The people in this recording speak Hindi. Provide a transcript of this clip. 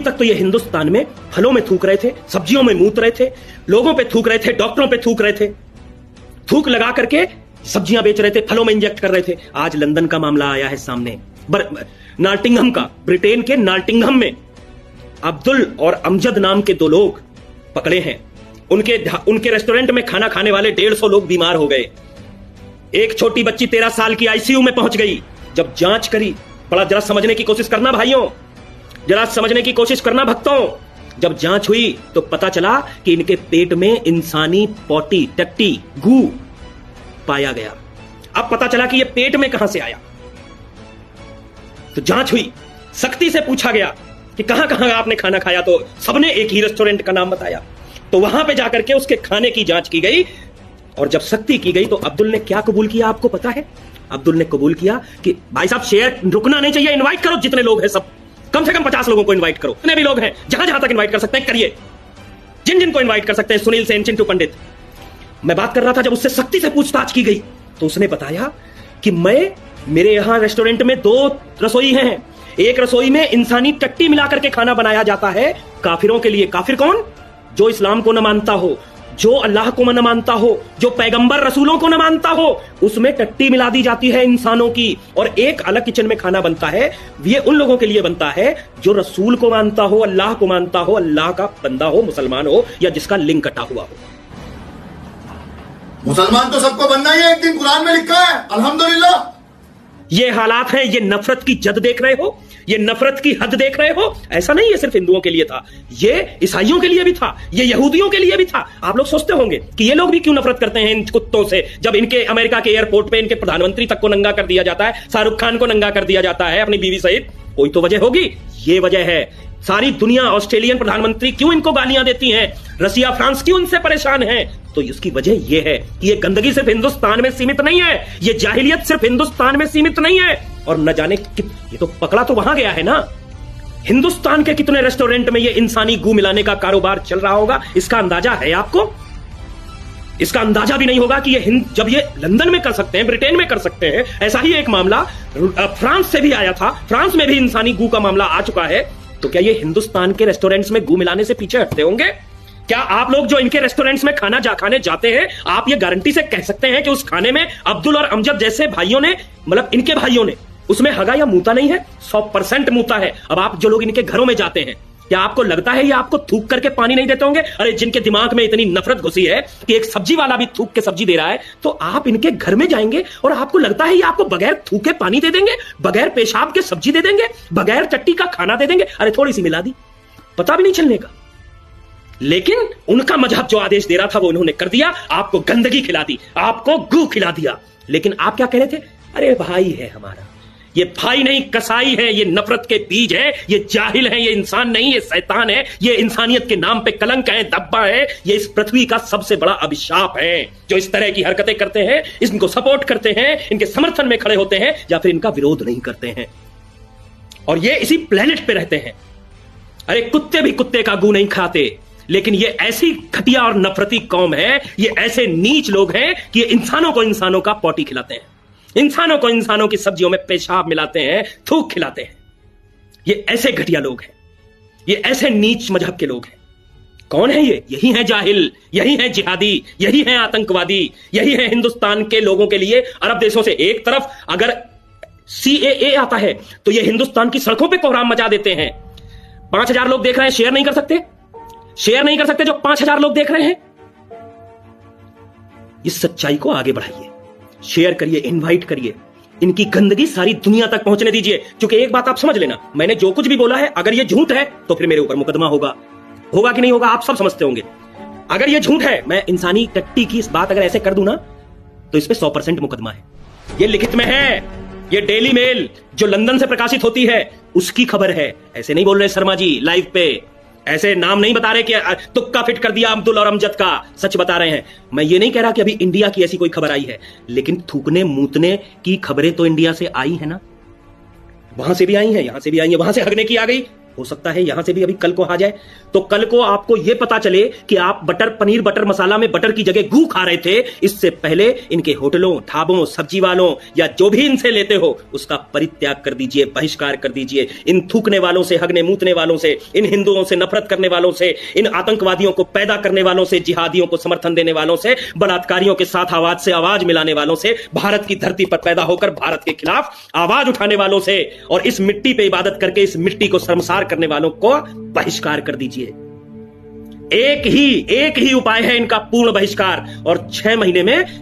तक तो ये हिंदुस्तान में फलों में थूक रहे थे, सब्जियों में मूत रहे थे, लोगों पे थूक रहे थे, डॉक्टरों पे थूक रहे थे, थूक लगा करके सब्जियां बेच रहे थे, फलों में इंजेक्ट कर रहे थे। आज लंदन का मामला आया है सामने, नाटिंघम का, ब्रिटेन के नाटिंघम में अब्दुल और अमजद नाम के दो लोग पकड़े हैं। उनके रेस्टोरेंट में खाना खाने वाले 150 लोग बीमार हो गए। एक छोटी बच्ची 13 साल की आईसीयू में पहुंच गई। जब जांच करी, बड़ा जरा समझने की कोशिश करना भाइयों, जरा समझने की कोशिश करना भक्तों। जब जांच हुई तो पता चला कि इनके पेट में इंसानी पोटी, टट्टी, गू पाया गया। अब पता चला कि यह पेट में कहां से आया। तो जांच हुई, सख्ती से पूछा गया कि कहां कहां आपने खाना खाया, तो सबने एक ही रेस्टोरेंट का नाम बताया। तो वहां पे जाकर के उसके खाने की जांच की गई, और जब सख्ती की गई तो अब्दुल ने क्या कबूल किया आपको पता है? अब्दुल ने कबूल किया कि भाई साहब शेयर रुकना नहीं चाहिए, इनवाइट करो जितने लोग हैं सब, कम से कम 50 लोगों को इनवाइट करो, जितने भी लोग हैं जहां जहां तक इनवाइट कर सकते हैं करिए, जिन जिन को इनवाइट कर सकते हैं, सुनील सेन, चिंटू पंडित। मैं बात कर रहा था, जब उससे सख्ती से पूछताछ की गई तो उसने बताया कि मेरे यहां रेस्टोरेंट में 2 रसोई हैं। एक रसोई में इंसानी टट्टी मिलाकर के खाना बनाया जाता है काफिरों के लिए। काफिर कौन? जो इस्लाम को न मानता हो, जो अल्लाह को न मानता हो, जो पैगंबर रसूलों को न मानता हो, उसमें टट्टी मिला दी जाती है इंसानों की। और एक अलग किचन में खाना बनता है, ये उन लोगों के लिए बनता है जो रसूल को मानता हो, अल्लाह को मानता हो, अल्लाह का बंदा हो, मुसलमान हो, या जिसका लिंग कटा हुआ हो। मुसलमान तो सबको बनना ही है, एक दिन कुरान में लिखा है, अल्हम्दुलिल्लाह। ये हालात हैं, ये नफरत की जद देख रहे हो, ये नफरत की हद देख रहे हो। ऐसा नहीं है सिर्फ हिंदुओं के लिए था, ये ईसाइयों के लिए भी था, ये यहूदियों के लिए भी था। आप लोग सोचते होंगे कि ये लोग भी क्यों नफरत करते हैं इन कुत्तों से, जब इनके अमेरिका के एयरपोर्ट पे इनके प्रधानमंत्री तक को नंगा कर दिया जाता है, शाहरुख खान को नंगा कर दिया जाता है अपनी बीवी सहित। कोई तो वजह होगी, ये वजह है। सारी दुनिया, ऑस्ट्रेलियन प्रधानमंत्री क्यों इनको गालियां देती हैं, रसिया, फ्रांस क्यों इनसे परेशान है, तो इसकी वजह यह है कि ये गंदगी सिर्फ हिंदुस्तान में सीमित नहीं है, ये जाहिलियत सिर्फ हिंदुस्तान में सीमित नहीं है। और न जाने ये तो पकड़ा तो वहां गया है ना, हिंदुस्तान के कितने रेस्टोरेंट में ये इंसानी गू मिलाने का कारोबार चल रहा होगा, इसका अंदाजा है आपको? इसका अंदाजा भी नहीं होगा कि जब ये लंदन में कर सकते हैं, ब्रिटेन में कर सकते हैं। ऐसा ही एक मामला फ्रांस से भी आया था, फ्रांस में भी इंसानी गू का मामला आ चुका है। तो क्या ये हिंदुस्तान के रेस्टोरेंट्स में गू मिलाने से पीछे हटते होंगे? क्या आप लोग जो इनके रेस्टोरेंट्स में खाना खाने जाते हैं, आप ये गारंटी से कह सकते हैं कि उस खाने में अब्दुल और अमजद जैसे भाइयों ने, मतलब इनके भाइयों ने, उसमें हगा या मूता नहीं है? 100% मूता है। अब आप जो लोग इनके घरों में जाते हैं, क्या आपको लगता है ये आपको थूक करके पानी नहीं देते होंगे? अरे जिनके दिमाग में इतनी नफरत घुसी है कि एक सब्जी वाला भी थूक के सब्जी दे रहा है, तो आप इनके घर में जाएंगे और आपको लगता है ये आपको बगैर थूके पानी दे देंगे, बगैर पेशाब के सब्जी दे देंगे, बगैर चट्टी का खाना दे देंगे? अरे थोड़ी सी मिला दी, पता भी नहीं चलने का। लेकिन उनका मजहब जो आदेश दे रहा था वो उन्होंने कर दिया, आपको गंदगी खिला दी, आपको गू खिला दिया। लेकिन आप क्या कह रहे थे? अरे भाई है हमारा। ये भाई नहीं, कसाई है, ये नफरत के बीज है, ये जाहिल है, ये इंसान नहीं, ये शैतान है, ये इंसानियत के नाम पे कलंक है, धब्बा है, ये इस पृथ्वी का सबसे बड़ा अभिशाप है। जो इस तरह की हरकतें करते हैं, इनको सपोर्ट करते हैं, इनके समर्थन में खड़े होते हैं, या फिर इनका विरोध नहीं करते हैं, और ये इसी प्लेनेट पे रहते हैं। अरे कुत्ते भी कुत्ते का गू नहीं खाते, लेकिन ये ऐसी घटिया और नफरती कौम है, ये ऐसे नीच लोग हैं कि ये इंसानों को इंसानों का पोटी खिलाते हैं, इंसानों को इंसानों की सब्जियों में पेशाब मिलाते हैं, थूक खिलाते हैं। ये ऐसे घटिया लोग हैं, ये ऐसे नीच मजहब के लोग हैं। कौन है ये? यही है जाहिल, यही है जिहादी, यही है आतंकवादी, यही है हिंदुस्तान के लोगों के लिए अरब देशों से। एक तरफ अगर CAA आता है तो ये हिंदुस्तान की सड़कों पे कोहराम मचा देते हैं। 5000 लोग देख रहे हैं, शेयर नहीं कर सकते, शेयर नहीं कर सकते जो 5000 लोग देख रहे हैं। इस सच्चाई को आगे बढ़ाइए, शेयर करिए, इनवाइट करिए, इनकी गंदगी सारी दुनिया तक पहुंचने दीजिए। क्योंकि एक बात आप समझ लेना, मैंने जो कुछ भी बोला है, अगर ये झूठ है तो फिर मेरे ऊपर मुकदमा होगा कि नहीं होगा आप सब समझते होंगे। अगर ये झूठ है, मैं इंसानी टट्टी की इस बात अगर ऐसे कर दूं ना, तो इस पे 100% मुकदमा है। ये लिखित में है, ये डेली मेल जो लंदन से प्रकाशित होती है उसकी खबर है। ऐसे नहीं बोल रहे शर्मा जी लाइव पे, ऐसे नाम नहीं बता रहे कि तुक्का फिट कर दिया अब्दुल और अमजद का, सच बता रहे हैं। मैं ये नहीं कह रहा कि अभी इंडिया की ऐसी कोई खबर आई है, लेकिन थूकने मूतने की खबरें तो इंडिया से आई है ना, वहां से भी आई हैं, यहां से भी आई हैं, वहां से हगने की आ गई, हो सकता है यहां से भी अभी कल को आ जाए, तो कल को आपको यह पता चले कि आप पनीर बटर मसाला में बटर की जगह गू खा रहे थे। इससे पहले इनके होटलों, ढाबों, सब्जी वालों या जो भी इनसे लेते हो उसका परित्याग कर दीजिए, बहिष्कार कर दीजिए। इन थूकने वालों से, हगने मूतने वालों से, इन हिंदुओं से नफरत करने वालों से, इन आतंकवादियों को पैदा करने वालों से, जिहादियों को समर्थन देने वालों से, बलात्कारियों के साथ आवाज से आवाज मिलाने वालों से, भारत की धरती पर पैदा होकर भारत के खिलाफ आवाज उठाने वालों से और इस मिट्टी पे इबादत करके इस मिट्टी को शर्मसार करने वालों को बहिष्कार कर दीजिए। एक ही उपाय है इनका, पूर्ण बहिष्कार, और 6 महीने में